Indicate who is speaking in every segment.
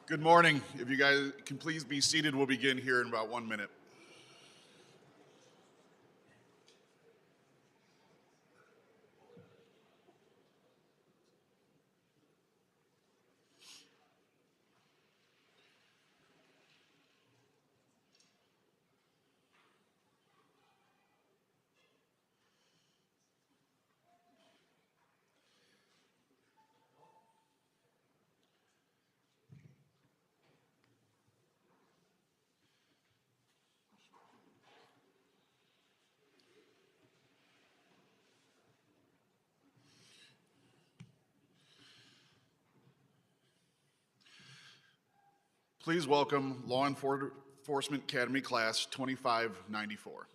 Speaker 1: Good morning. If you guys can please be seated, we'll begin here in about 1 minute. Please welcome Law Enforcement Academy Class 2594.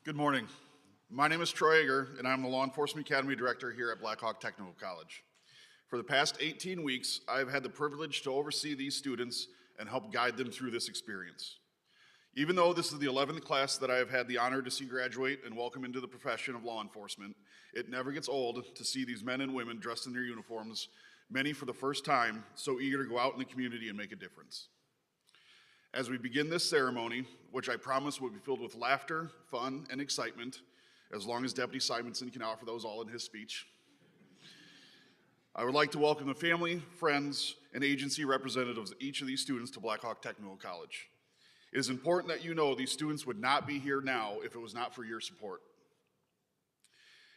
Speaker 1: Good morning. My name is Troy Eger, and I'm the Law Enforcement Academy Director here at Blackhawk Technical College. For the past 18 weeks, I've had the privilege to oversee these students and help guide them through this experience. Even though this is the 11th class that I have had the honor to see graduate and welcome into the profession of law enforcement, it never gets old to see these men and women dressed in their uniforms, many for the first time, so eager to go out in the community and make a difference. As we begin this ceremony, which I promise will be filled with laughter, fun, and excitement, as long as Deputy Simonson can offer those all in his speech, I would like to welcome the family, friends, and agency representatives of each of these students to Blackhawk Technical College. It is important that you know these students would not be here now if it was not for your support.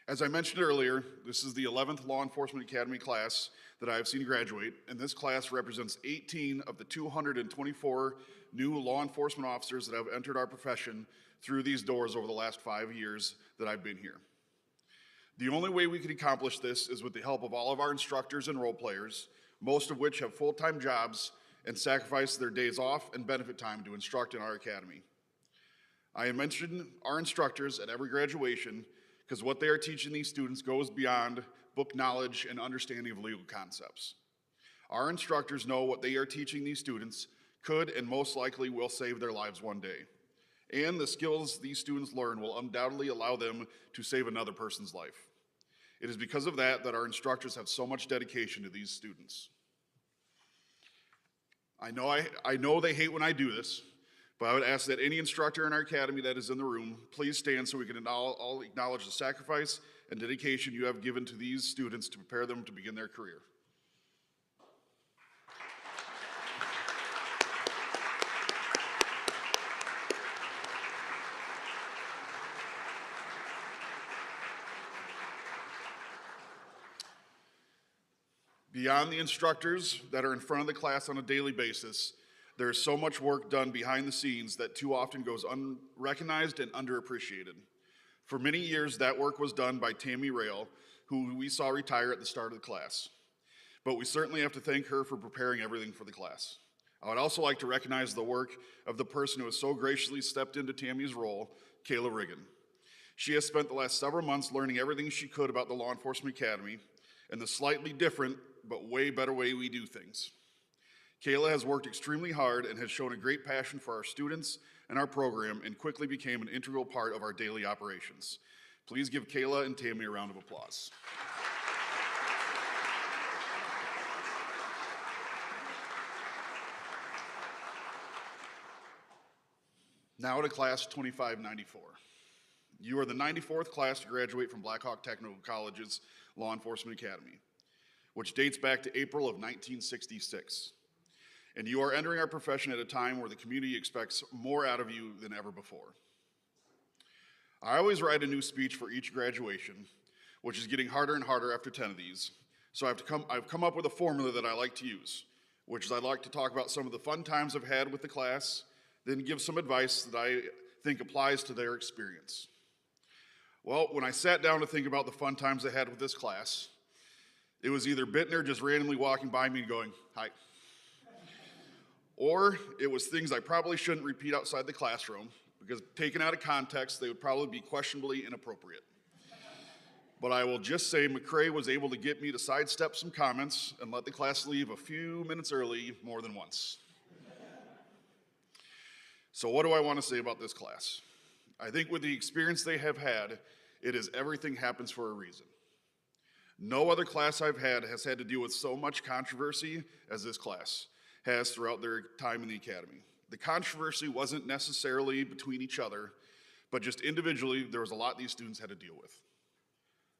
Speaker 1: As I mentioned earlier, this is the 11th Law Enforcement Academy class that I have seen graduate, and this class represents 18 of the 224 new law enforcement officers that have entered our profession through these doors over the last 5 years that I've been here. The only way we can accomplish this is with the help of all of our instructors and role players, most of which have full-time jobs and sacrifice their days off and benefit time to instruct in our academy. I mentioned our instructors at every graduation because what they are teaching these students goes beyond book knowledge and understanding of legal concepts. Our instructors know what they are teaching these students could and most likely will save their lives one day. And the skills these students learn will undoubtedly allow them to save another person's life. It is because of that our instructors have so much dedication to these students. I know they hate when I do this, but I would ask that any instructor in our academy that is in the room, please stand so we can all acknowledge the sacrifice and dedication you have given to these students to prepare them to begin their career. Beyond the instructors that are in front of the class on a daily basis, there is so much work done behind the scenes that too often goes unrecognized and underappreciated. For many years, that work was done by Tammy Rail, who we saw retire at the start of the class. But we certainly have to thank her for preparing everything for the class. I would also like to recognize the work of the person who has so graciously stepped into Tammy's role, Kayla Riggin. She has spent the last several months learning everything she could about the Law Enforcement Academy and the slightly different but way better way we do things. Kayla has worked extremely hard and has shown a great passion for our students and our program and quickly became an integral part of our daily operations. Please give Kayla and Tammy a round of applause. Now to class 2594. You are the 94th class to graduate from Blackhawk Technical College's Law Enforcement Academy, which dates back to April of 1966. And you are entering our profession at a time where the community expects more out of you than ever before. I always write a new speech for each graduation, which is getting harder and harder after 10 of these. So I've come up with a formula that I like to use, which is I'd like to talk about some of the fun times I've had with the class, then give some advice that I think applies to their experience. Well, when I sat down to think about the fun times I had with this class, it was either Bittner just randomly walking by me and going, "Hi." Or it was things I probably shouldn't repeat outside the classroom, because taken out of context, they would probably be questionably inappropriate. But I will just say McCray was able to get me to sidestep some comments and let the class leave a few minutes early more than once. So what do I want to say about this class? I think with the experience they have had, it is everything happens for a reason. No other class I've had has had to deal with so much controversy as this class has throughout their time in the academy. The controversy wasn't necessarily between each other, but just individually, there was a lot these students had to deal with.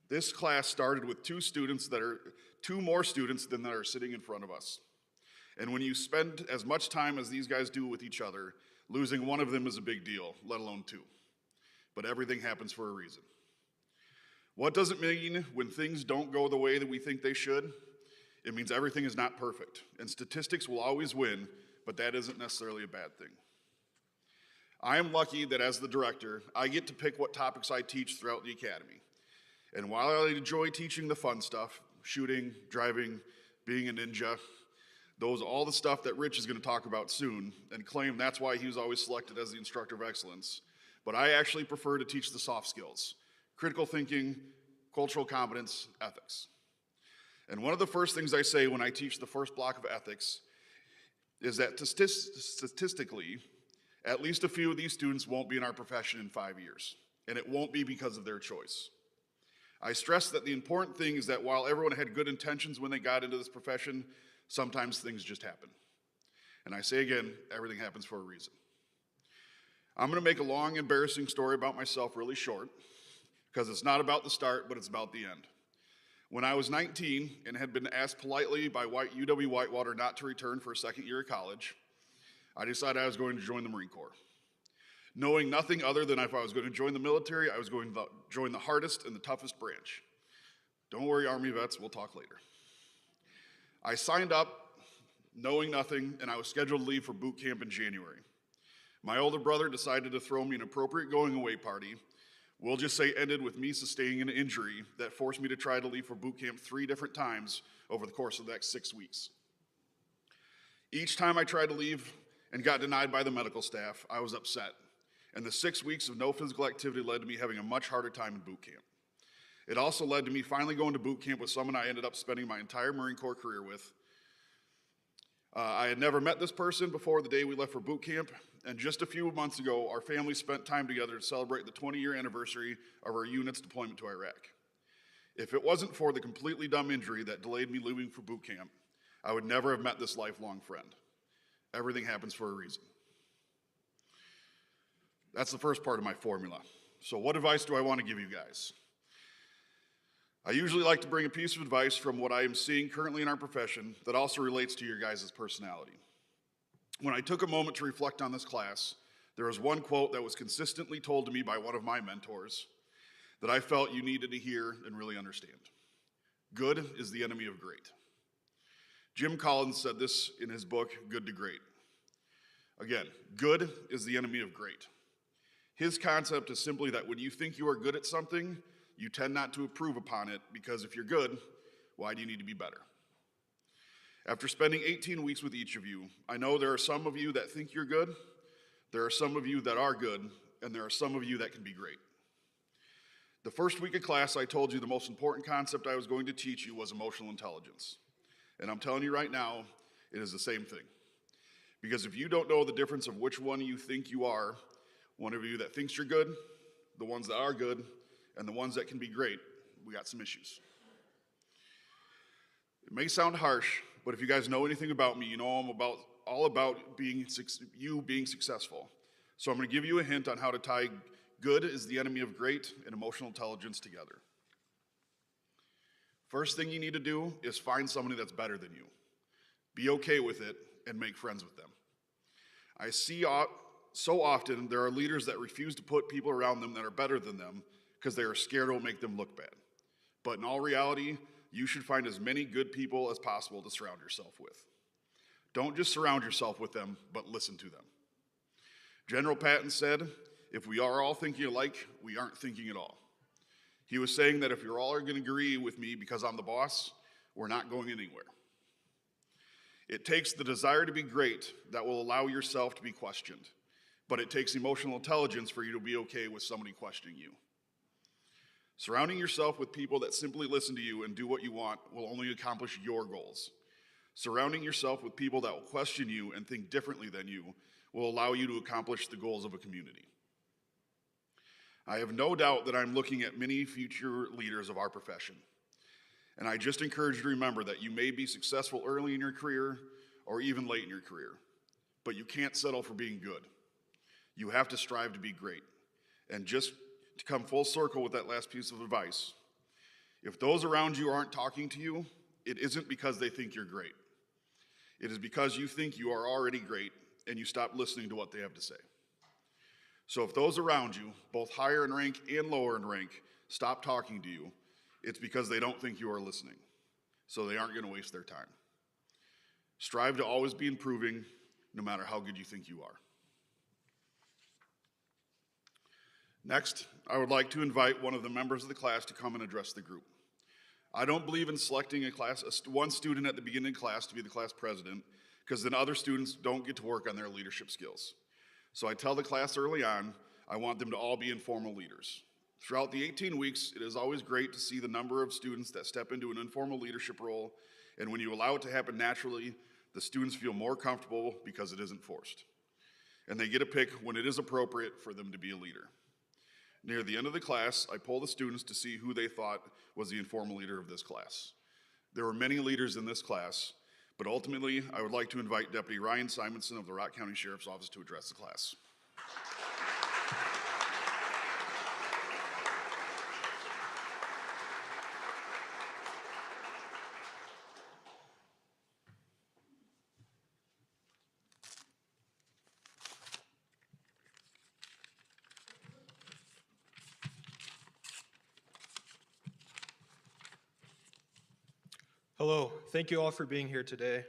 Speaker 1: This class started with two more students than that are sitting in front of us. And when you spend as much time as these guys do with each other, losing one of them is a big deal, let alone two. But everything happens for a reason. What does it mean when things don't go the way that we think they should? It means everything is not perfect, and statistics will always win, but that isn't necessarily a bad thing. I am lucky that as the director, I get to pick what topics I teach throughout the academy. And while I enjoy teaching the fun stuff, shooting, driving, being a ninja, all the stuff that Rich is going to talk about soon, and claim that's why he was always selected as the instructor of excellence. But I actually prefer to teach the soft skills: critical thinking, cultural competence, ethics. And one of the first things I say when I teach the first block of ethics is that statistically, at least a few of these students won't be in our profession in 5 years, and it won't be because of their choice. I stress that the important thing is that while everyone had good intentions when they got into this profession, sometimes things just happen. And I say again, everything happens for a reason. I'm going to make a long, embarrassing story about myself really short, because it's not about the start, but it's about the end. When I was 19 and had been asked politely by UW-Whitewater not to return for a second year of college, I decided I was going to join the Marine Corps. Knowing nothing other than if I was going to join the military, I was going to join the hardest and the toughest branch. Don't worry, Army vets, we'll talk later. I signed up knowing nothing, and I was scheduled to leave for boot camp in January. My older brother decided to throw me an appropriate going-away party. We'll just say ended with me sustaining an injury that forced me to try to leave for boot camp 3 different times over the course of the next 6 weeks. Each time I tried to leave and got denied by the medical staff, I was upset. And the 6 weeks of no physical activity led to me having a much harder time in boot camp. It also led to me finally going to boot camp with someone I ended up spending my entire Marine Corps career with. I had never met this person before the day we left for boot camp, and just a few months ago, our family spent time together to celebrate the 20-year anniversary of our unit's deployment to Iraq. If it wasn't for the completely dumb injury that delayed me leaving for boot camp, I would never have met this lifelong friend. Everything happens for a reason. That's the first part of my formula. So what advice do I want to give you guys? I usually like to bring a piece of advice from what I am seeing currently in our profession that also relates to your guys' personality. When I took a moment to reflect on this class, there was one quote that was consistently told to me by one of my mentors that I felt you needed to hear and really understand. Good is the enemy of great. Jim Collins said this in his book, Good to Great. Again, good is the enemy of great. His concept is simply that when you think you are good at something, you tend not to improve upon it, because if you're good, why do you need to be better? After spending 18 weeks with each of you, I know there are some of you that think you're good, there are some of you that are good, and there are some of you that can be great. The first week of class, I told you the most important concept I was going to teach you was emotional intelligence. And I'm telling you right now, it is the same thing. Because if you don't know the difference of which one you think you are, one of you that thinks you're good, the ones that are good, and the ones that can be great, we got some issues. It may sound harsh, but if you guys know anything about me, you know I'm all about you being successful. So I'm going to give you a hint on how to tie good is the enemy of great and emotional intelligence together. First thing you need to do is find somebody that's better than you. Be okay with it and make friends with them. I see so often there are leaders that refuse to put people around them that are better than them because they are scared it will make them look bad. but in all reality, you should find as many good people as possible to surround yourself with. Don't just surround yourself with them, but listen to them. General Patton said, "If we are all thinking alike, we aren't thinking at all." He was saying that if you're all going to agree with me because I'm the boss, we're not going anywhere. It takes the desire to be great that will allow yourself to be questioned, but it takes emotional intelligence for you to be okay with somebody questioning you. Surrounding yourself with people that simply listen to you and do what you want will only accomplish your goals. Surrounding yourself with people that will question you and think differently than you will allow you to accomplish the goals of a community. I have no doubt that I'm looking at many future leaders of our profession. And I just encourage you to remember that you may be successful early in your career or even late in your career, but you can't settle for being good. You have to strive to be great. And just to come full circle with that last piece of advice, if those around you aren't talking to you, it isn't because they think you're great. It is because you think you are already great and you stop listening to what they have to say. So if those around you, both higher in rank and lower in rank, stop talking to you, it's because they don't think you are listening. So they aren't going to waste their time. Strive to always be improving, no matter how good you think you are. Next, I would like to invite one of the members of the class to come and address the group. I don't believe in selecting one student at the beginning of class to be the class president, because then other students don't get to work on their leadership skills. So I tell the class early on, I want them to all be informal leaders. Throughout the 18 weeks, it is always great to see the number of students that step into an informal leadership role, and when you allow it to happen naturally, the students feel more comfortable because it isn't forced. And they get a pick when it is appropriate for them to be a leader. Near the end of the class, I poll the students to see who they thought was the informal leader of this class. There were many leaders in this class, but ultimately, I would like to invite Deputy Ryan Simonson of the Rock County Sheriff's Office to address the class.
Speaker 2: Hello, thank you all for being here today.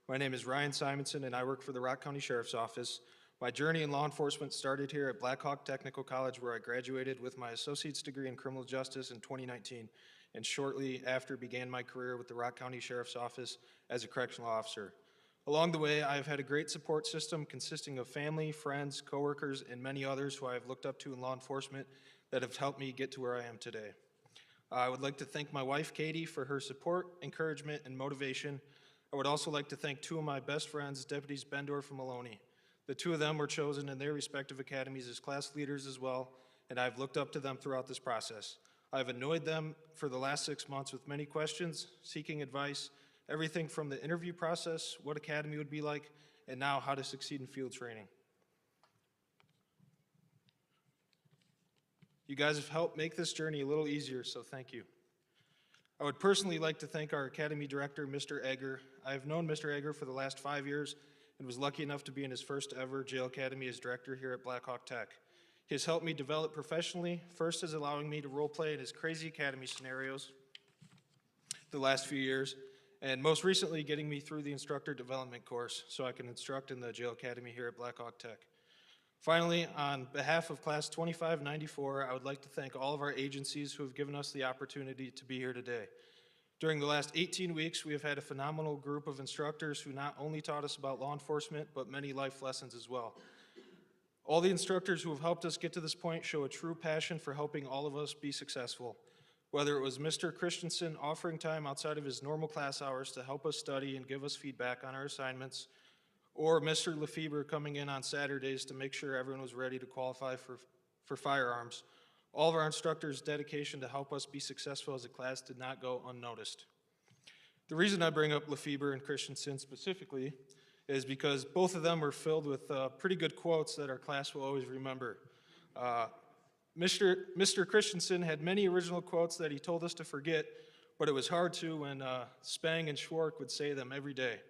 Speaker 2: My name is Ryan Simonson and I work for the Rock County Sheriff's Office. My journey in law enforcement started here at Black Hawk Technical College, where I graduated with my associate's degree in criminal justice in 2019, and shortly after began my career with the Rock County Sheriff's Office as a correctional officer. Along the way, I have had a great support system consisting of family, friends, coworkers, and many others who I have looked up to in law enforcement that have helped me get to where I am today. I would like to thank my wife, Katie, for her support, encouragement, and motivation. I would also like to thank two of my best friends, Deputies Bendorf and Maloney. The two of them were chosen in their respective academies as class leaders as well, and I've looked up to them throughout this process. I've annoyed them for the last 6 months with many questions, seeking advice, everything from the interview process, what academy would be like, and now how to succeed in field training. You guys have helped make this journey a little easier, so thank you. I would personally like to thank our Academy Director, Mr. Egger. I have known Mr. Egger for the last 5 years and was lucky enough to be in his first ever jail academy as director here at Black Hawk Tech. He has helped me develop professionally, first as allowing me to role play in his crazy academy scenarios the last few years, and most recently getting me through the instructor development course so I can instruct in the jail academy here at Black Hawk Tech. Finally, on behalf of Class 2594, I would like to thank all of our agencies who have given us the opportunity to be here today. During the last 18 weeks, we have had a phenomenal group of instructors who not only taught us about law enforcement, but many life lessons as well. All the instructors who have helped us get to this point show a true passion for helping all of us be successful. Whether it was Mr. Christensen offering time outside of his normal class hours to help us study and give us feedback on our assignments, or Mr. Lefebvre coming in on Saturdays to make sure everyone was ready to qualify for firearms. All of our instructors' dedication to help us be successful as a class did not go unnoticed. The reason I bring up Lefebvre and Christensen specifically is because both of them were filled with pretty good quotes that our class will always remember. Mr. Christensen had many original quotes that he told us to forget, but it was hard to when Spang and Schwark would say them every day.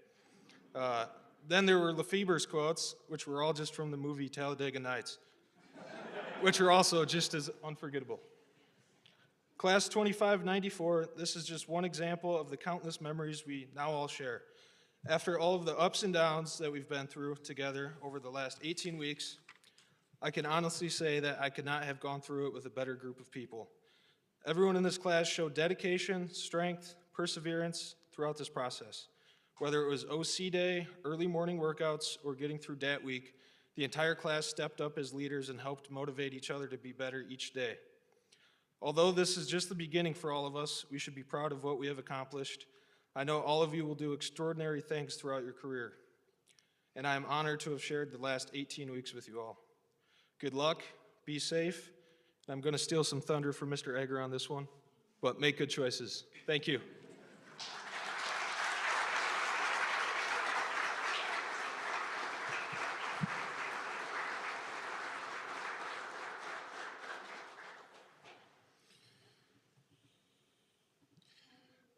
Speaker 2: Then there were Lefebvre's quotes, which were all just from the movie Talladega Nights, which are also just as unforgettable. Class 2594, this is just one example of the countless memories we now all share. After all of the ups and downs that we've been through together over the last 18 weeks, I can honestly say that I could not have gone through it with a better group of people. Everyone in this class showed dedication, strength, perseverance throughout this process. Whether it was OC day, early morning workouts, or getting through DAT week, the entire class stepped up as leaders and helped motivate each other to be better each day. Although this is just the beginning for all of us, we should be proud of what we have accomplished. I know all of you will do extraordinary things throughout your career, and I am honored to have shared the last 18 weeks with you all. Good luck, be safe, and I'm going to steal some thunder from Mr. Egger on this one, but make good choices. Thank you.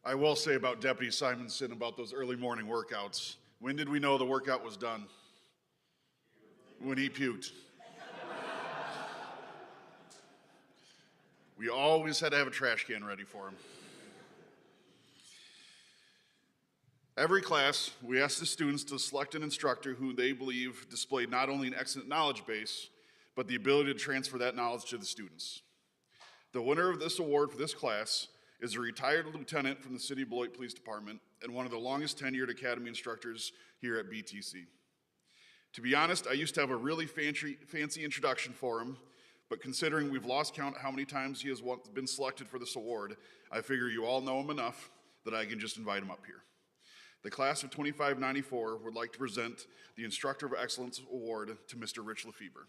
Speaker 1: I will say about Deputy Simonson about those early morning workouts. When did we know the workout was done? When he puked. We always had to have a trash can ready for him. Every class, we ask the students to select an instructor who they believe displayed not only an excellent knowledge base, but the ability to transfer that knowledge to the students. The winner of this award for this class is a retired lieutenant from the City of Beloit Police Department and one of the longest tenured academy instructors here at BTC. To be honest, I used to have a really fancy introduction for him, but considering we've lost count how many times he has been selected for this award, I figure you all know him enough that I can just invite him up here. The class of 2594 would like to present the Instructor of Excellence Award to Mr. Rich Lefebvre.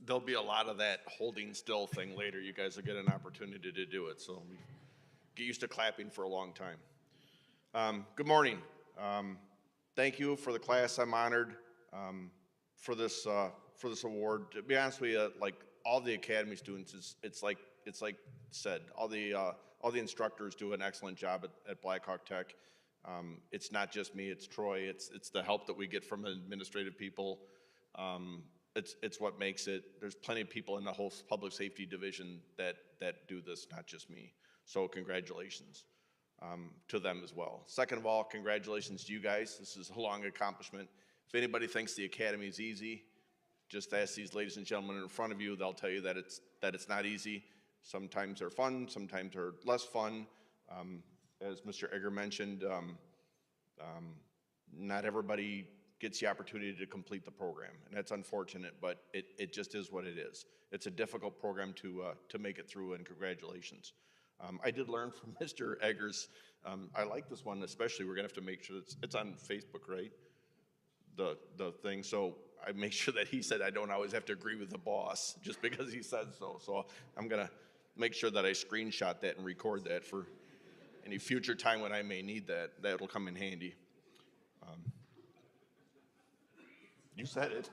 Speaker 3: There'll be a lot of that holding still thing later. You guys will get an opportunity to do it, so get used to clapping for a long time. Good morning. Thank you for the class. I'm honored for this award. To be honest with you, like all the academy students, it's like said, all the instructors do an excellent job at Blackhawk Tech. It's not just me, it's Troy. It's the help that we get from administrative people. It's what makes it. There's plenty of people in the whole public safety division that do this, not just me. So congratulations to them as well. Second of all, congratulations to you guys. This is a long accomplishment. If anybody thinks the academy is easy, just ask these ladies and gentlemen in front of you. They'll tell you that it's not easy. Sometimes they're fun, sometimes they're less fun. As Mr. Egger mentioned, not everybody gets the opportunity to complete the program, and that's unfortunate, but it just is what it is. It's a difficult program to make it through, and congratulations. I did learn from Mr. Eggers. I like this one especially. We're gonna have to make sure it's on Facebook, right? The thing. So I make sure that he said I don't always have to agree with the boss just because he said so. So I'm gonna make sure that I screenshot that and record that for any future time when I may need that. That'll come in handy. You said it.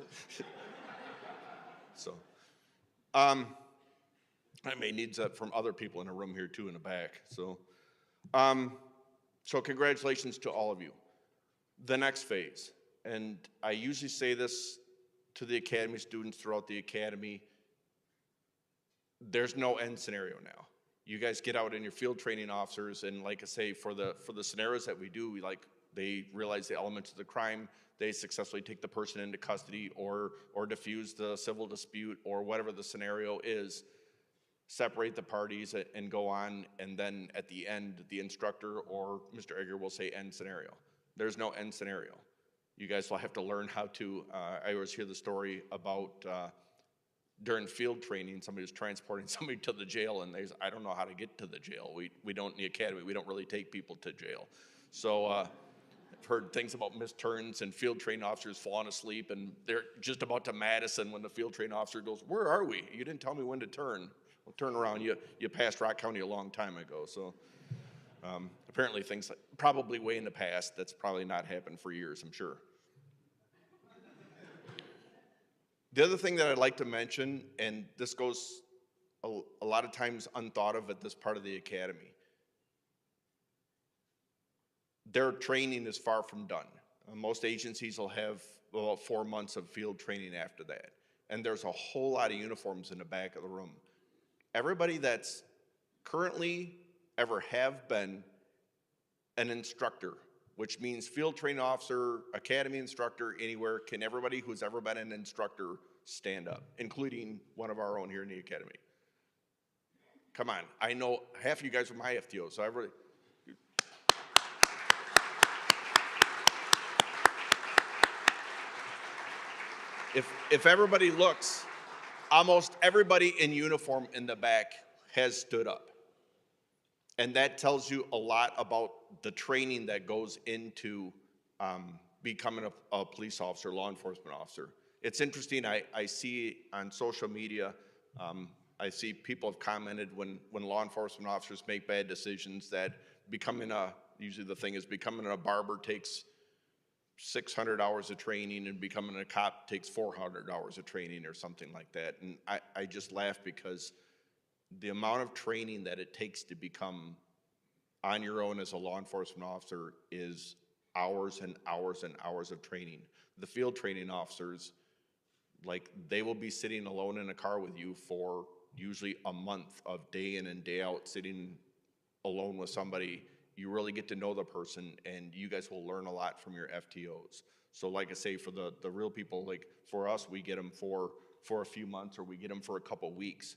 Speaker 3: So, I may need that from other people in a room here too in the back. So, so congratulations to all of you. The next phase, and I usually say this to the academy students throughout the academy, there's no end scenario now. You guys get out in your field training officers, and like I say, for the scenarios that we do, they realize the elements of the crime, they successfully take the person into custody or diffuse the civil dispute or whatever the scenario is, separate the parties and go on, and then at the end, the instructor or Mr. Egger will say end scenario. There's no end scenario. You guys will have to learn how to, I always hear the story about during field training, somebody was transporting somebody to the jail, and I don't know how to get to the jail. We don't, in the academy, we don't really take people to jail. So I've heard things about missed turns and field training officers falling asleep, and they're just about to Madison when the field training officer goes, "Where are we? You didn't tell me when to turn." Well, turn around, you passed Rock County a long time ago. So apparently things probably way in the past, that's probably not happened for years, I'm sure. The other thing that I'd like to mention, and this goes a lot of times unthought of at this part of the academy, their training is far from done. Most agencies will have about 4 months of field training after that. And there's a whole lot of uniforms in the back of the room. Everybody that's currently ever have been an instructor, which means field training officer, academy instructor, anywhere, can everybody who's ever been an instructor stand up, including one of our own here in the academy? Come on, I know half of you guys are my FTOs, so everybody. If everybody looks, almost everybody in uniform in the back has stood up. And that tells you a lot about the training that goes into becoming a police officer, law enforcement officer. It's interesting, I see on social media, I see people have commented when law enforcement officers make bad decisions that usually the thing is becoming a barber takes 600 hours of training and becoming a cop takes 400 hours of training or something like that. And I just laugh because the amount of training that it takes to become on your own as a law enforcement officer is hours and hours and hours of training. The field training officers, like, they will be sitting alone in a car with you for usually a month of day in and day out, sitting alone with somebody. You really get to know the person, and you guys will learn a lot from your FTOs. So like I say, for the real people, like for us, we get them for a few months, or we get them for a couple weeks.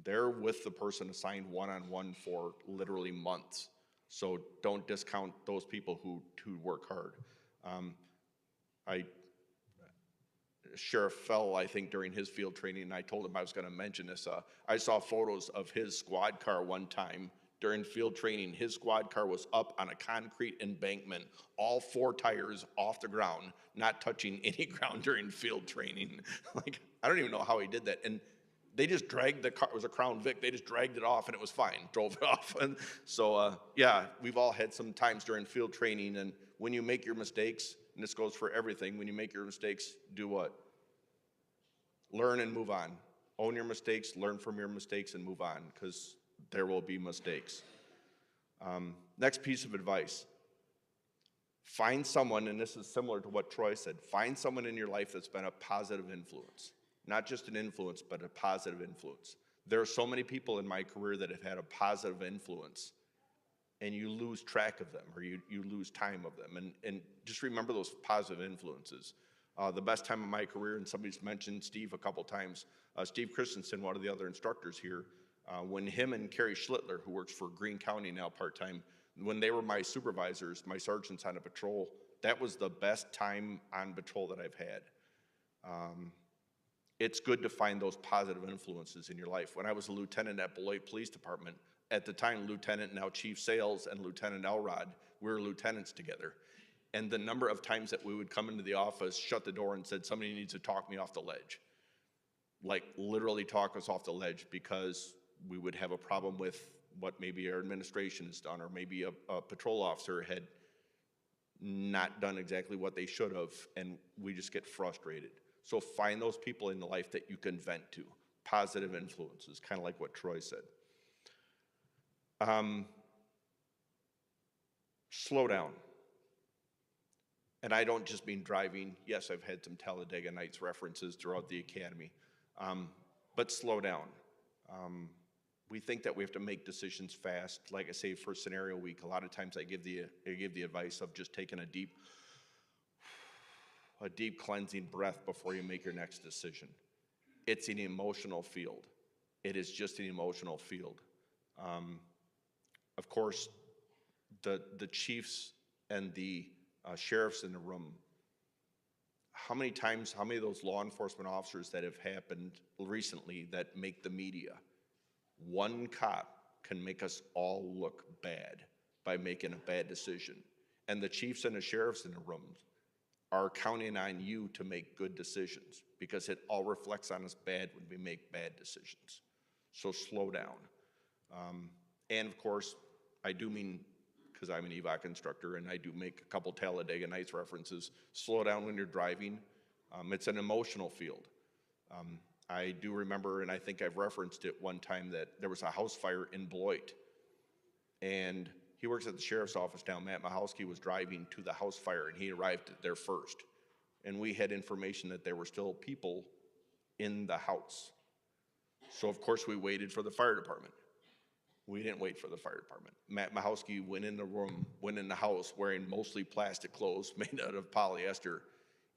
Speaker 3: They're with the person assigned one-on-one for literally months. So don't discount those people who work hard. Sheriff Fell, I think, during his field training, and I told him I was gonna mention this, I saw photos of his squad car one time during field training. His squad car was up on a concrete embankment, all 4 tires off the ground, not touching any ground during field training. Like, I don't even know how he did that. And they just dragged the car, it was a Crown Vic, they just dragged it off and it was fine, drove it off. And so, yeah, we've all had some times during field training, and when you make your mistakes, and this goes for everything, when you make your mistakes, do what? Learn and move on. Own your mistakes, learn from your mistakes, and move on, because there will be mistakes. Next piece of advice. Find someone, and this is similar to what Troy said, find someone in your life that's been a positive influence. Not just an influence, but a positive influence. There are so many people in my career that have had a positive influence, and you lose track of them, or you lose time of them. And just remember those positive influences. The best time of my career, and somebody's mentioned Steve a couple times, Steve Christensen, one of the other instructors here, when him and Kerry Schlittler, who works for Greene County now part-time, when they were my supervisors, my sergeants on a patrol, that was the best time on patrol that I've had. It's good to find those positive influences in your life. When I was a lieutenant at Beloit Police Department, at the time, Lieutenant, now Chief Sales, and Lieutenant Elrod, we were lieutenants together. And the number of times that we would come into the office, shut the door, and said, somebody needs to talk me off the ledge. Like, literally talk us off the ledge, because we would have a problem with what maybe our administration has done, or maybe a patrol officer had not done exactly what they should have, and we just get frustrated. So find those people in the life that you can vent to. Positive influences, kind of like what Troy said. Slow down. And I don't just mean driving. Yes, I've had some Talladega Nights references throughout the academy. But slow down. We think that we have to make decisions fast. Like I say, for scenario week, a lot of times I give the advice of just taking a deep cleansing breath before you make your next decision. It's an emotional field. It is just an emotional field. Of course, the chiefs and the sheriffs in the room, how many of those law enforcement officers that have happened recently that make the media, one cop can make us all look bad by making a bad decision. And the chiefs and the sheriffs in the room are counting on you to make good decisions, because it all reflects on us bad when we make bad decisions. So slow down. And of course, I do mean, because I'm an EVOC instructor and I do make a couple Talladega Nights references, slow down when you're driving. It's an emotional field. I do remember, and I think I've referenced it one time, that there was a house fire in Beloit. And he works at the sheriff's office now. Matt Mahalski was driving to the house fire, and he arrived there first. And we had information that there were still people in the house. So of course we waited for the fire department. We didn't wait for the fire department. Matt Mahalski went in the room, went in the house wearing mostly plastic clothes made out of polyester,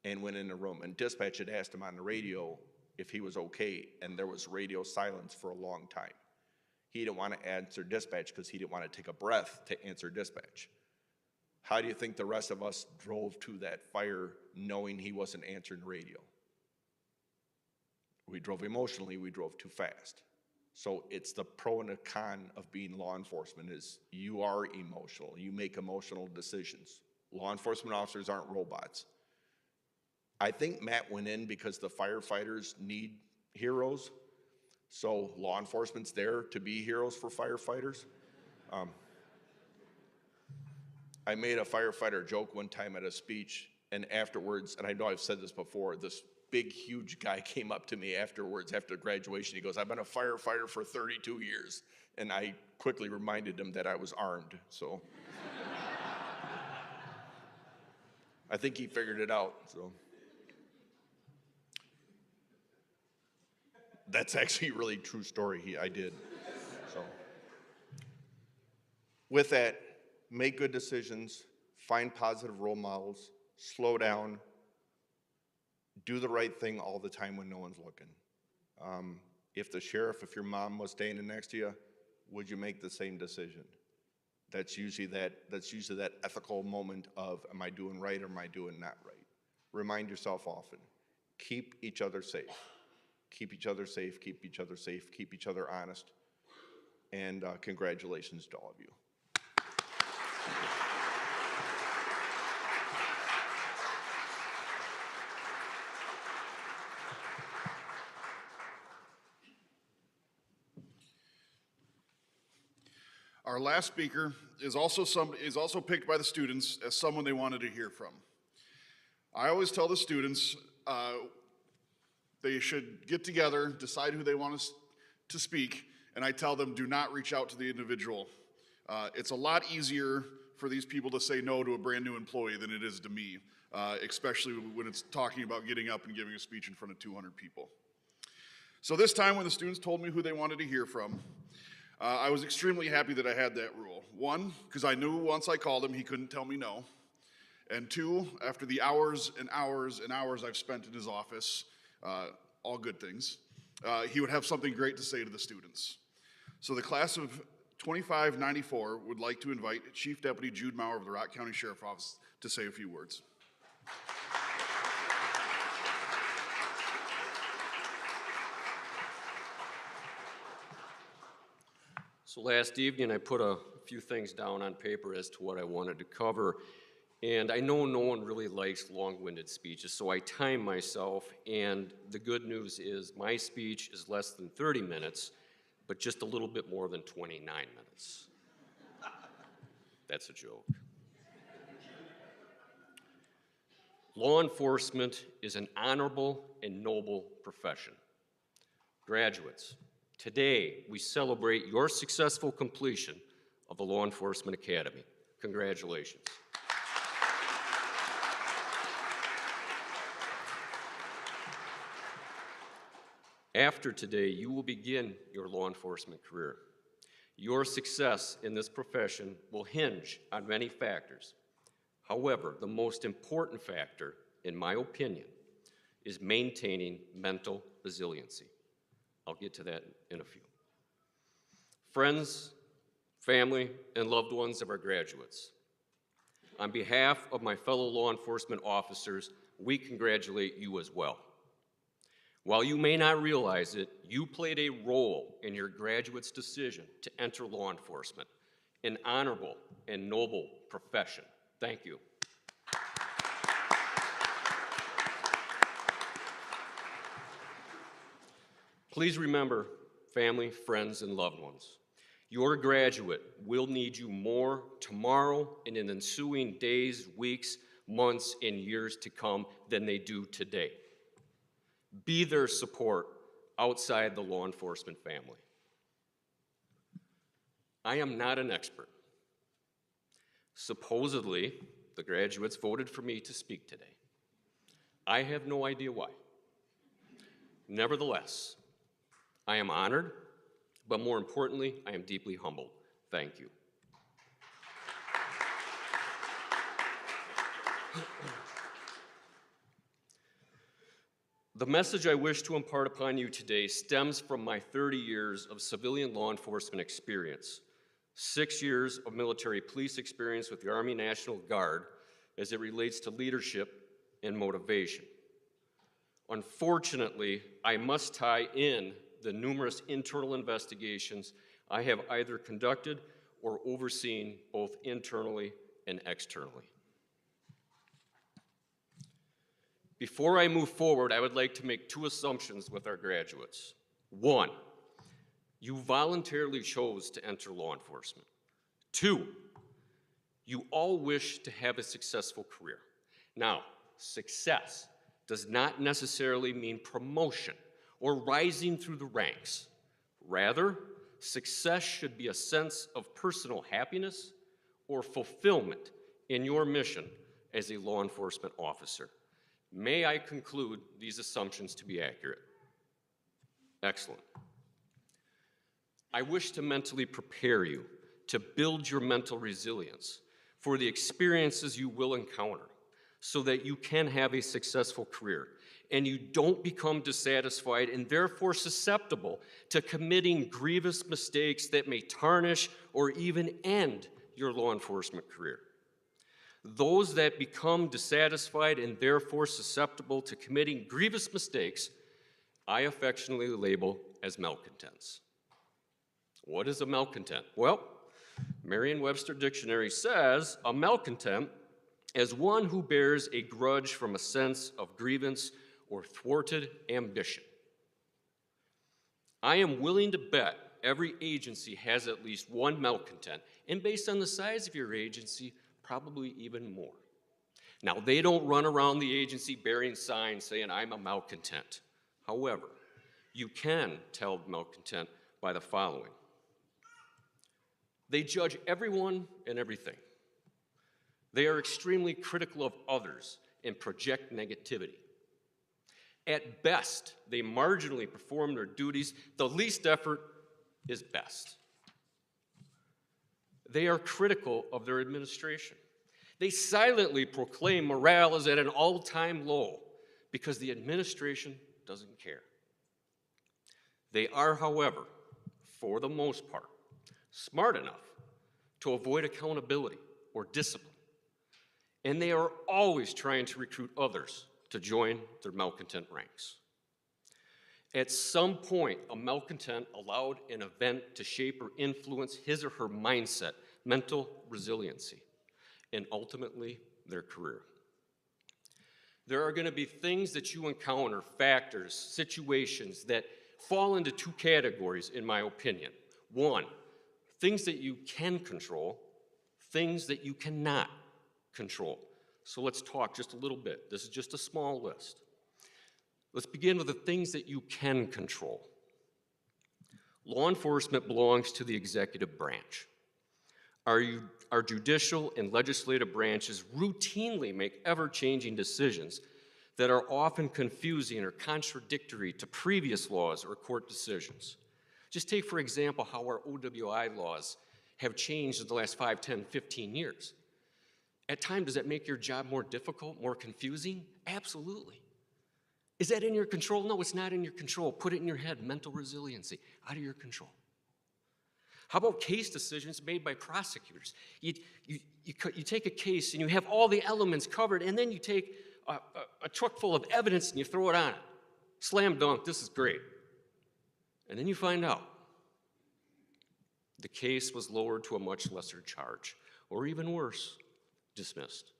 Speaker 3: and went in the room. And dispatch had asked him on the radio if he was okay, and there was radio silence for a long time. He didn't want to answer dispatch because he didn't want to take a breath to answer dispatch. How do you think the rest of us drove to that fire knowing he wasn't answering radio? We drove emotionally, we drove too fast. So it's the pro and the con of being law enforcement is you are emotional, you make emotional decisions. Law enforcement officers aren't robots. I think Matt went in because the firefighters need heroes. So law enforcement's there to be heroes for firefighters. I made a firefighter joke one time at a speech, and afterwards, and I know I've said this before, this big, huge guy came up to me afterwards, after graduation. He goes, "I've been a firefighter for 32 years. And I quickly reminded him that I was armed, so. I think he figured it out, so. That's actually a really true story. I did, so. With that, make good decisions, find positive role models, slow down, do the right thing all the time when no one's looking. If your mom was standing next to you, would you make the same decision? That's usually that ethical moment of, am I doing right or am I doing not right? Remind yourself often. Keep each other safe. Keep each other safe, keep each other safe, keep each other honest. And congratulations to all of you.
Speaker 1: Our last speaker is also picked by the students as someone they wanted to hear from. I always tell the students they should get together, decide who they want to speak, and I tell them do not reach out to the individual. It's a lot easier for these people to say no to a brand new employee than it is to me, especially when it's talking about getting up and giving a speech in front of 200 people. So this time when the students told me who they wanted to hear from, I was extremely happy that I had that rule. One, because I knew once I called him, he couldn't tell me no. And two, after the hours and hours and hours I've spent in his office, all good things, he would have something great to say to the students. So the class of 2594 would like to invite Chief Deputy Jude Maurer of the Rock County Sheriff's Office to say a few words.
Speaker 4: So last evening, I put a few things down on paper as to what I wanted to cover. And I know no one really likes long-winded speeches, so I timed myself. And the good news is my speech is less than 30 minutes, but just a little bit more than 29 minutes. That's a joke. Law enforcement is an honorable and noble profession. Graduates, today we celebrate your successful completion of the Law Enforcement Academy. Congratulations. After today, you will begin your law enforcement career. Your success in this profession will hinge on many factors. However, the most important factor, in my opinion, is maintaining mental resiliency. I'll get to that in a few. Friends, family, and loved ones of our graduates, on behalf of my fellow law enforcement officers, we congratulate you as well. While you may not realize it, you played a role in your graduates' decision to enter law enforcement, an honorable and noble profession. Thank you. Please remember, family, friends, and loved ones, your graduate will need you more tomorrow and in the ensuing days, weeks, months, and years to come than they do today. Be their support outside the law enforcement family. I am not an expert. Supposedly, the graduates voted for me to speak today. I have no idea why. Nevertheless, I am honored, but more importantly, I am deeply humbled. Thank you. The message I wish to impart upon you today stems from my 30 years of civilian law enforcement experience, 6 years of military police experience with the Army National Guard as it relates to leadership and motivation. Unfortunately, I must tie in the numerous internal investigations I have either conducted or overseen both internally and externally. Before I move forward, I would like to make 2 assumptions with our graduates. 1, you voluntarily chose to enter law enforcement. 2, you all wish to have a successful career. Now, success does not necessarily mean promotion or rising through the ranks. Rather, success should be a sense of personal happiness or fulfillment in your mission as a law enforcement officer. May I conclude these assumptions to be accurate? Excellent. I wish to mentally prepare you to build your mental resilience for the experiences you will encounter so that you can have a successful career and you don't become dissatisfied and therefore susceptible to committing grievous mistakes that may tarnish or even end your law enforcement career. Those that become dissatisfied and therefore susceptible to committing grievous mistakes, I affectionately label as malcontents. What is a malcontent? Well, Merriam-Webster Dictionary says a malcontent is one who bears a grudge from a sense of grievance or thwarted ambition. I am willing to bet every agency has at least one malcontent, and based on the size of your agency, probably even more. Now, they don't run around the agency bearing signs saying, I'm a malcontent. However, you can tell malcontent by the following. They judge everyone and everything. They are extremely critical of others and project negativity. At best, they marginally perform their duties. The least effort is best. They are critical of their administration. They silently proclaim morale is at an all-time low because the administration doesn't care. They are, however, for the most part, smart enough to avoid accountability or discipline. And they are always trying to recruit others to join their malcontent ranks. At some point, a malcontent allowed an event to shape or influence his or her mindset, mental resiliency, and ultimately their career. There are going to be things that you encounter, factors, situations that fall into 2 categories, in my opinion. 1, things that you can control, things that you cannot control. So let's talk just a little bit. This is just a small list. Let's begin with the things that you can control. Law enforcement belongs to the executive branch. Our judicial and legislative branches routinely make ever-changing decisions that are often confusing or contradictory to previous laws or court decisions. Just take, for example, how our OWI laws have changed in the last 5, 10, 15 years. At times, does that make your job more difficult, more confusing? Absolutely. Is that in your control? No, it's not in your control. Put it in your head, mental resiliency, out of your control. How about case decisions made by prosecutors? You take a case and you have all the elements covered, and then you take a truck full of evidence and you throw it on it. Slam dunk, this is great. And then you find out the case was lowered to a much lesser charge, or even worse, dismissed.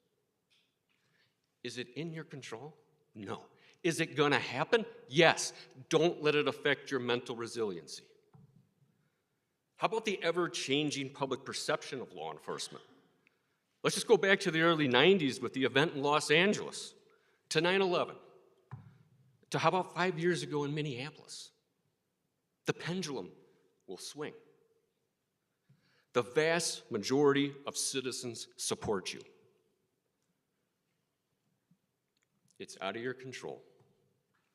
Speaker 4: Is it in your control? No. Is it gonna happen? Yes. Don't let it affect your mental resiliency. How about the ever-changing public perception of law enforcement? Let's just go back to the early 90s with the event in Los Angeles, to 9/11. to how about 5 years ago in Minneapolis? The pendulum will swing. The vast majority of citizens support you. It's out of your control.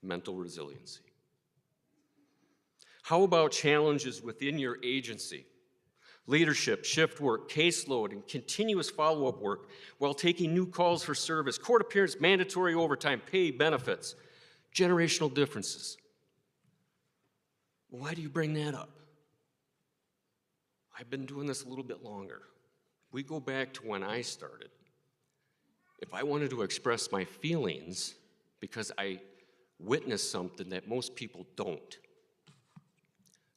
Speaker 4: Mental resiliency. How about challenges within your agency? Leadership, shift work, caseload, and continuous follow-up work while taking new calls for service, court appearance, mandatory overtime, pay, benefits, generational differences. Why do you bring that up? I've been doing this a little bit longer. We go back to when I started. If I wanted to express my feelings because I witnessed something that most people don't,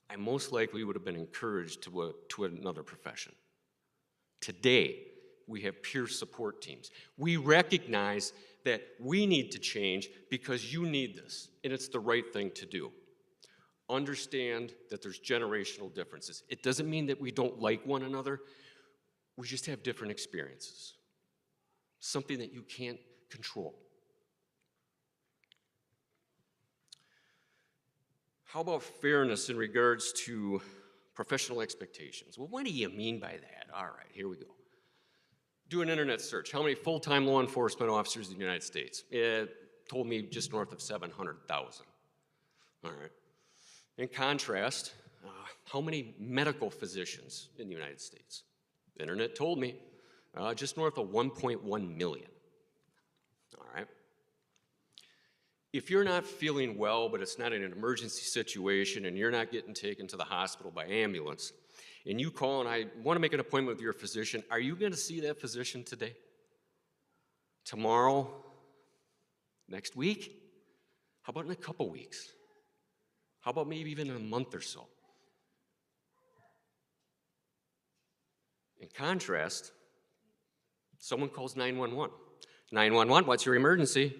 Speaker 4: I most likely would have been encouraged to another profession. Today, we have peer support teams. We recognize that we need to change because you need this, and it's the right thing to do. Understand that there's generational differences. It doesn't mean that we don't like one another. We just have different experiences. Something that you can't control. How about fairness in regards to professional expectations? Well, what do you mean by that? All right, here we go. Do an internet search. How many full-time law enforcement officers in the United States? It told me just north of 700,000. All right. In contrast, how many medical physicians in the United States? The internet told me just north of 1.1 million. All right. If you're not feeling well, but it's not in an emergency situation and you're not getting taken to the hospital by ambulance, and you call and I want to make an appointment with your physician, are you going to see that physician today? Tomorrow? Next week? How about in a couple weeks? How about maybe even in a month or so? In contrast, someone calls 911. 911, what's your emergency?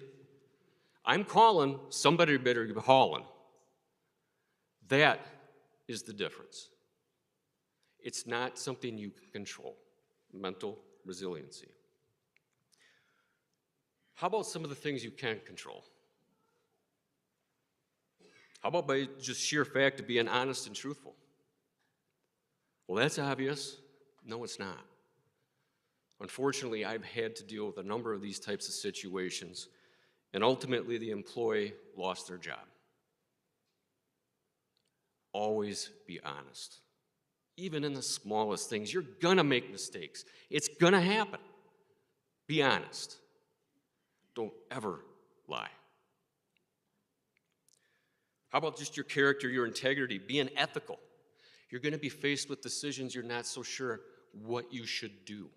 Speaker 4: I'm calling, somebody better be hauling. That is the difference. It's not something you can control. Mental resiliency. How about some of the things you can control? How about by just sheer fact of being honest and truthful? Well, that's obvious. No, it's not. Unfortunately, I've had to deal with a number of these types of situations, and ultimately the employee lost their job. Always be honest. Even in the smallest things, you're gonna make mistakes. It's gonna happen. Be honest. Don't ever lie. How about just your character, your integrity, being ethical? You're gonna be faced with decisions you're not so sure what you should do.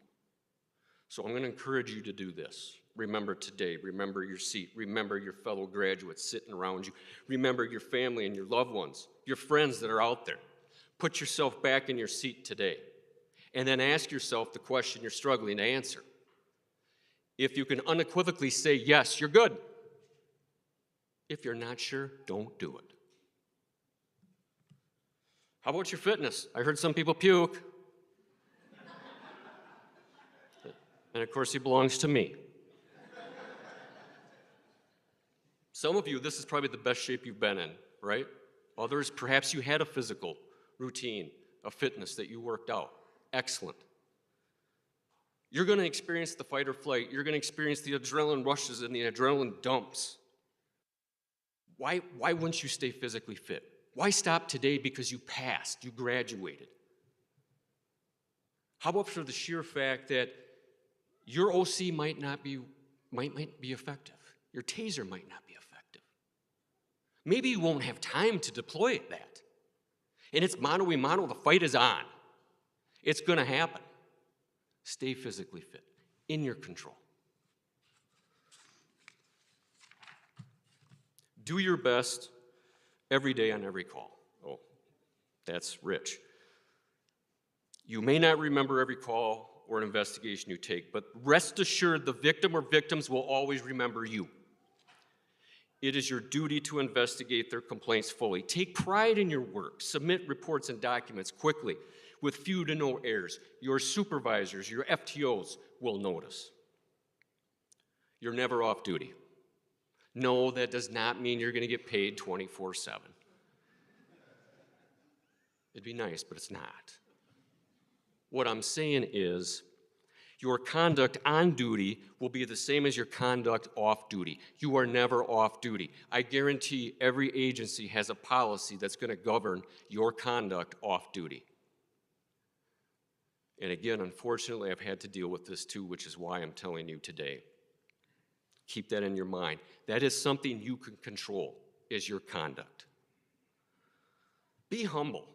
Speaker 4: So I'm gonna encourage you to do this. Remember today, remember your seat, remember your fellow graduates sitting around you, remember your family and your loved ones, your friends that are out there. Put yourself back in your seat today, and then ask yourself the question you're struggling to answer. If you can unequivocally say yes, you're good. If you're not sure, don't do it. How about your fitness? I heard some people puke. And of course, he belongs to me. Some of you, this is probably the best shape you've been in, right? Others, perhaps you had a physical routine, a fitness that you worked out. Excellent. You're going to experience the fight or flight. You're going to experience the adrenaline rushes and the adrenaline dumps. Why wouldn't you stay physically fit? Why stop today because you passed, you graduated? How about for the sheer fact that your OC might be effective. Your taser might not be effective. Maybe you won't have time to deploy that. And it's mano a mano, the fight is on. It's going to happen. Stay physically fit, in your control. Do your best every day on every call. Oh, that's rich. You may not remember every call or an investigation you take, but rest assured the victim or victims will always remember you. It is your duty to investigate their complaints fully. Take pride in your work. Submit reports and documents quickly with few to no errors. Your supervisors, your FTOs will notice. You're never off duty. No, that does not mean you're going to get paid 24/7. It'd be nice, but it's not. What I'm saying is, your conduct on duty will be the same as your conduct off duty. You are never off duty. I guarantee every agency has a policy that's going to govern your conduct off duty. And again, unfortunately, I've had to deal with this too, which is why I'm telling you today. Keep that in your mind. That is something you can control, is your conduct. Be humble.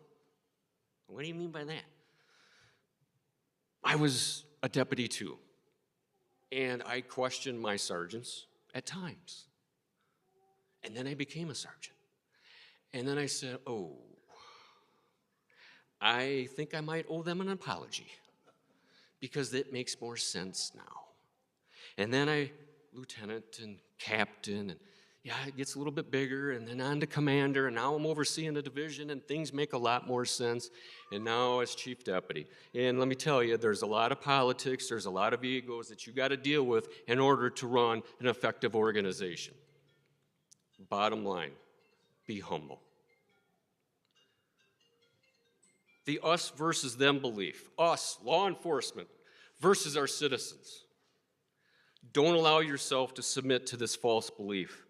Speaker 4: What do you mean by that? I was a deputy too, and I questioned my sergeants at times. And then I became a sergeant. And then I said, oh, I think I might owe them an apology because it makes more sense now. And then I, lieutenant and captain, and yeah, it gets a little bit bigger, and then on to commander, and now I'm overseeing the division, and things make a lot more sense, and now as chief deputy. And let me tell you, there's a lot of politics, there's a lot of egos that you got to deal with in order to run an effective organization. Bottom line, be humble. The us versus them belief, us, law enforcement, versus our citizens. Don't allow yourself to submit to this false belief.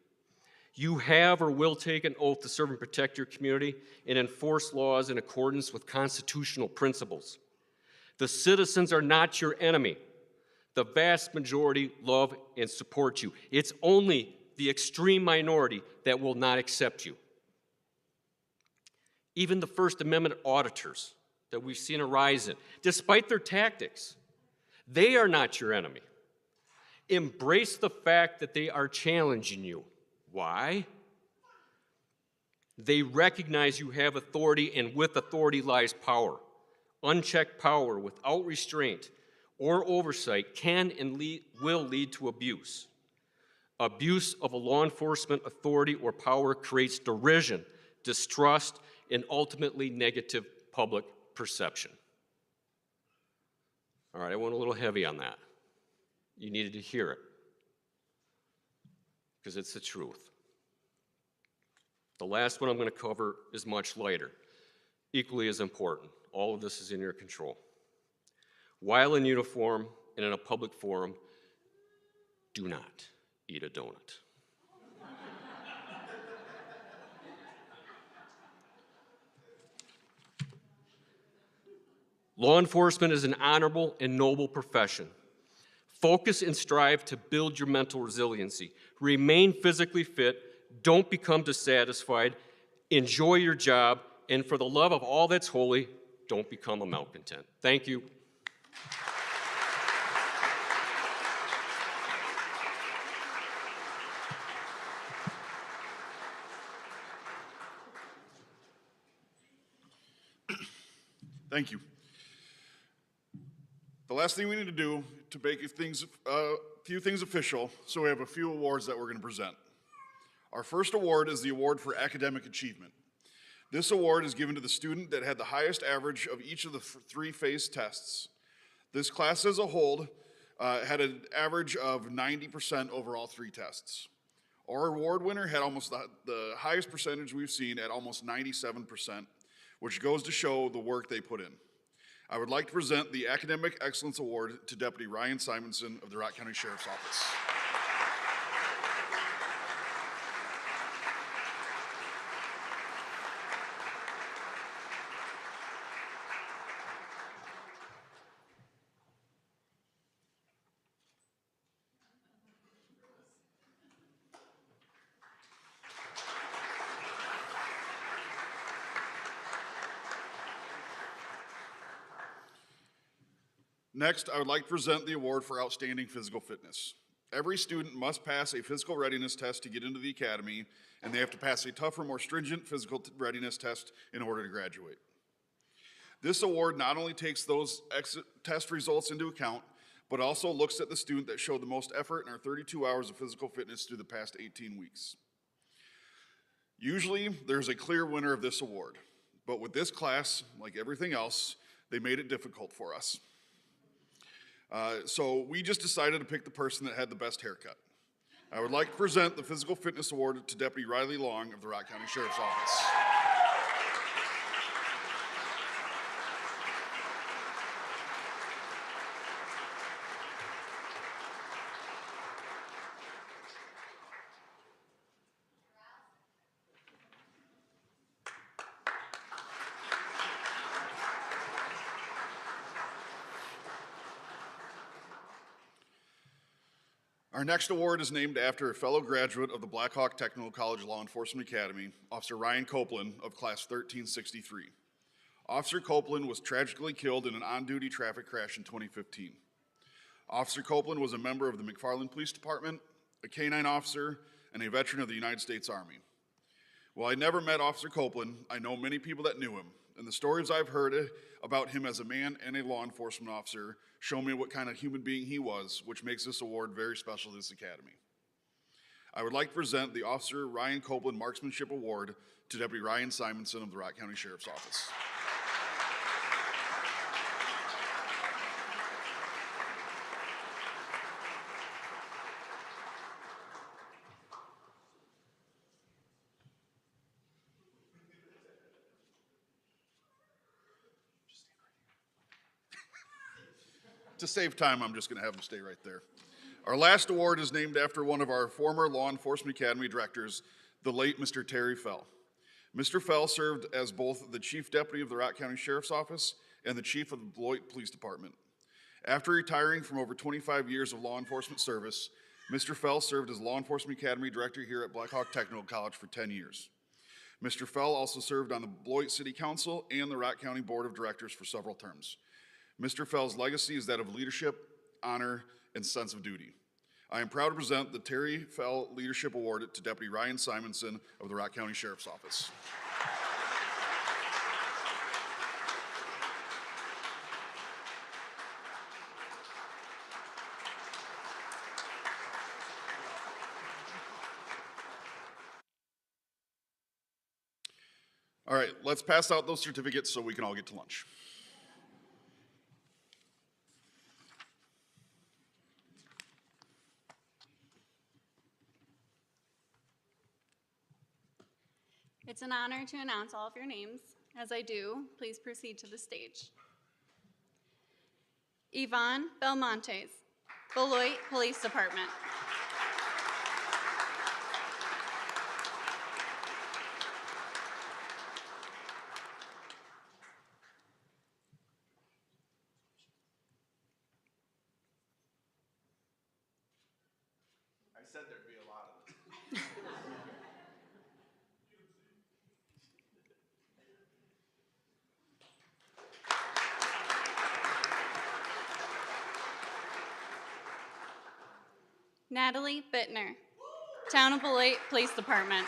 Speaker 4: You have or will take an oath to serve and protect your community and enforce laws in accordance with constitutional principles. The citizens are not your enemy. The vast majority love and support you. It's only the extreme minority that will not accept you. Even the First Amendment auditors that we've seen arise, despite their tactics, they are not your enemy. Embrace the fact that they are challenging you. Why? They recognize you have authority, and with authority lies power. Unchecked power without restraint or oversight can and will lead to abuse. Abuse of a law enforcement authority or power creates derision, distrust, and ultimately negative public perception. All right, I went a little heavy on that. You needed to hear it because it's the truth. The last one I'm going to cover is much lighter, equally as important. All of this is in your control. While in uniform and in a public forum, do not eat a donut. Law enforcement is an honorable and noble profession. Focus and strive to build your mental resiliency. Remain physically fit. Don't become dissatisfied. Enjoy your job. And for the love of all that's holy, don't become a malcontent. Thank you.
Speaker 1: Thank you. The last thing we need to do to make a few things official, so we have a few awards that we're going to present. Our first award is the Award for Academic Achievement. This award is given to the student that had the highest average of each of the three phase tests. This class as a whole had an average of 90% over all three tests. Our award winner had almost the highest percentage we've seen at almost 97%, which goes to show the work they put in. I would like to present the Academic Excellence Award to Deputy Ryan Simonson of the Rock County Sheriff's Office. Next, I would like to present the award for Outstanding Physical Fitness. Every student must pass a physical readiness test to get into the academy, and they have to pass a tougher, more stringent physical readiness test in order to graduate. This award not only takes those exit test results into account, but also looks at the student that showed the most effort in our 32 hours of physical fitness through the past 18 weeks. Usually, there's a clear winner of this award, but with this class, like everything else, they made it difficult for us. So we just decided to pick the person that had the best haircut. I would like to present the Physical Fitness Award to Deputy Riley Long of the Rock County Sheriff's Office. Our next award is named after a fellow graduate of the Black Hawk Technical College Law Enforcement Academy, Officer Ryan Copeland of Class 1363. Officer Copeland was tragically killed in an on-duty traffic crash in 2015. Officer Copeland was a member of the McFarland Police Department, a K-9 officer, and a veteran of the United States Army. While I never met Officer Copeland, I know many people that knew him, and the stories I've heard about him as a man and a law enforcement officer show me what kind of human being he was, which makes this award very special to this academy. I would like to present the Officer Ryan Copeland Marksmanship Award to Deputy Ryan Simonson of the Rock County Sheriff's Office. To save time, I'm just going to have them stay right there. Our last award is named after one of our former Law Enforcement Academy directors, the late Mr. Terry Fell. Mr. Fell served as both the Chief Deputy of the Rock County Sheriff's Office and the Chief of the Beloit Police Department. After retiring from over 25 years of law enforcement service, Mr. Fell served as Law Enforcement Academy director here at Black Hawk Technical College for 10 years. Mr. Fell also served on the Beloit City Council and the Rock County Board of Directors for several terms. Mr. Fell's legacy is that of leadership, honor, and sense of duty. I am proud to present the Terry Fell Leadership Award to Deputy Ryan Simonson of the Rock County Sheriff's Office. All right, let's pass out those certificates so we can all get to lunch.
Speaker 5: It's an honor to announce all of your names. As I do, please proceed to the stage. Yvonne Belmontes, Beloit Police Department.
Speaker 3: I said there'd be a lot of them.
Speaker 5: Natalie Bittner, Town of Beloit Police Department.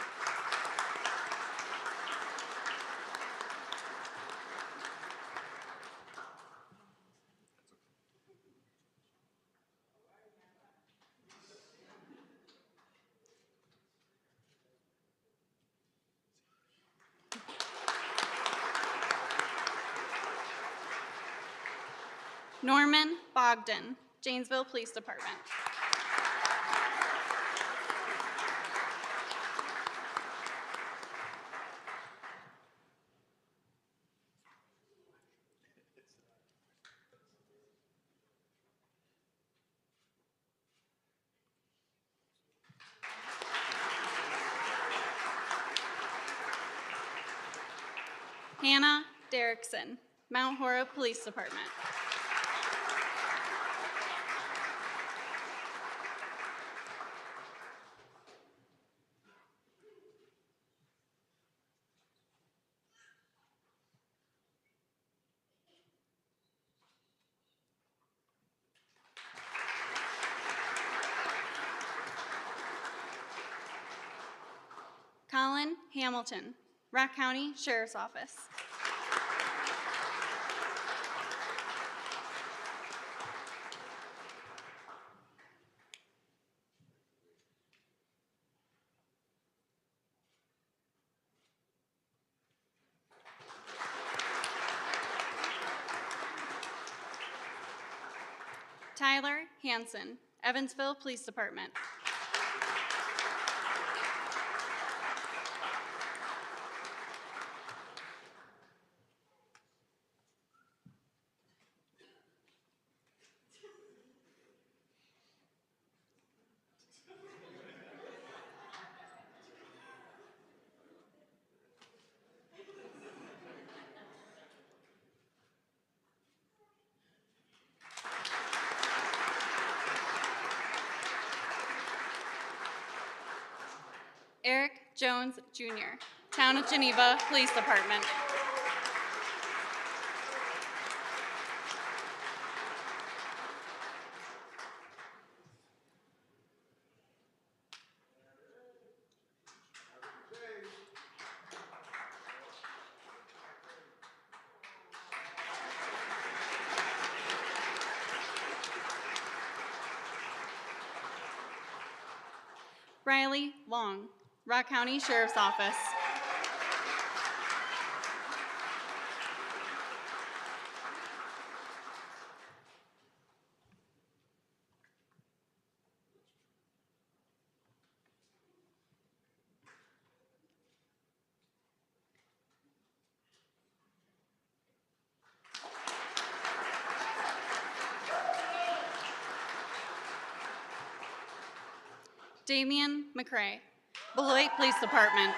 Speaker 5: Norman Bogdan, Janesville Police Department. Hannah Derrickson, Mount Horeb Police Department. Colin Hamilton, Rock County Sheriff's Office. Tyler Hanson, Evansville Police Department. Eric Jones Jr., Town of Geneva Police Department. Riley Long, Rock County Sheriff's Office. Damian McCray, Beloit Police Department.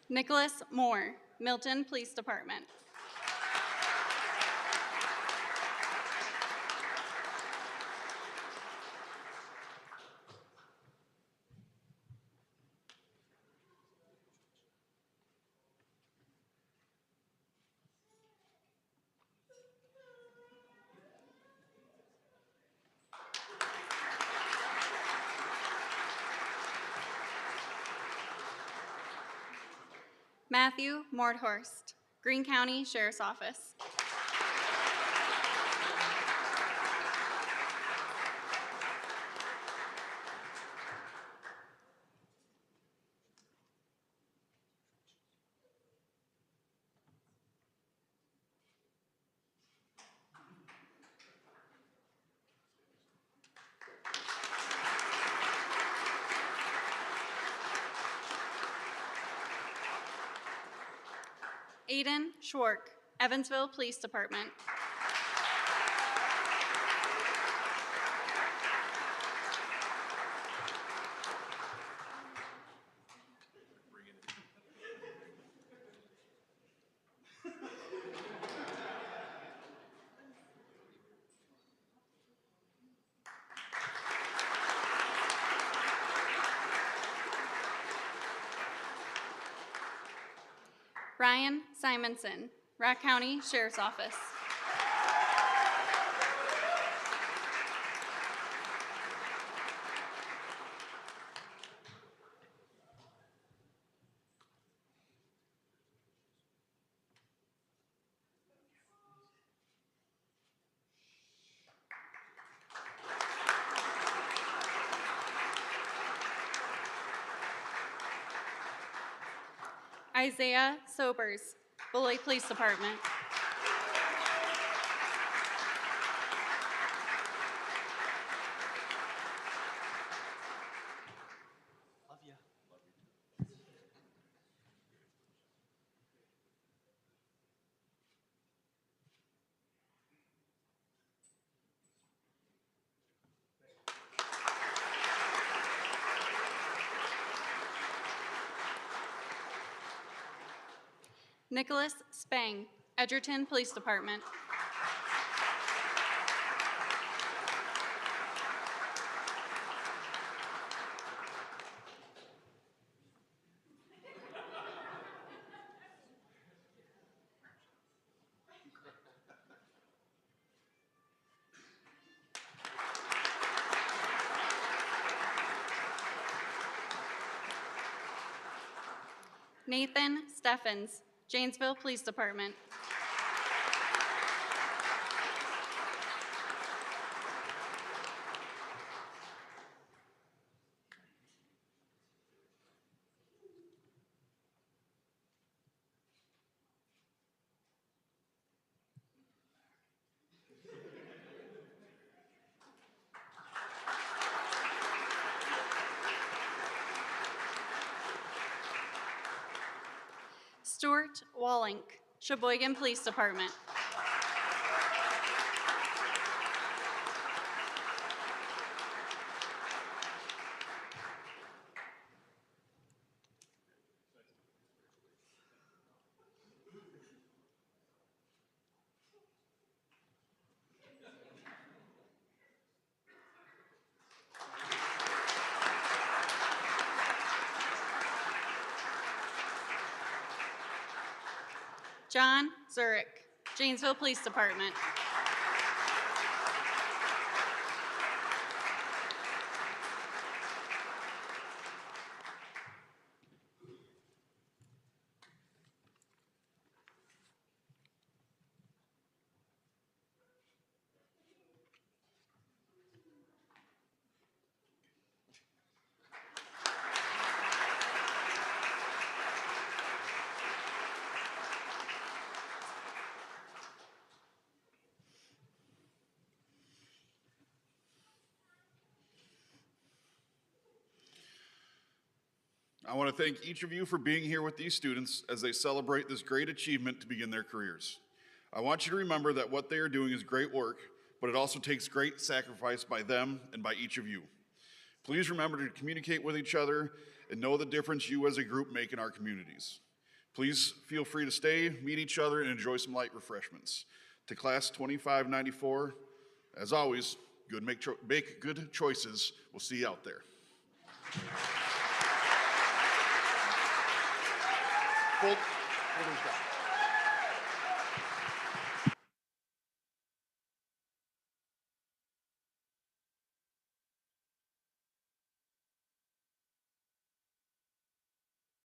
Speaker 5: Nicholas Moore, Milton Police Department. Matthew Mordhorst, Greene County Sheriff's Office. Aiden Schwark, Evansville Police Department. Ryan Simonson, Rock County Sheriff's Office. Isaiah Sobers, Beloit Police Department. Nicholas Spang, Edgerton Police Department. Nathan Steffens, Janesville Police Department. Stuart Wallink, Sheboygan Police Department. John Zurich, Janesville Police Department.
Speaker 1: I want to thank each of you for being here with these students as they celebrate this great achievement to begin their careers. I want you to remember that what they are doing is great work, but it also takes great sacrifice by them and by each of you. Please remember to communicate with each other and know the difference you as a group make in our communities. Please feel free to stay, meet each other, and enjoy some light refreshments. To Class 2594, as always, make good choices. We'll see you out there. Hold those down.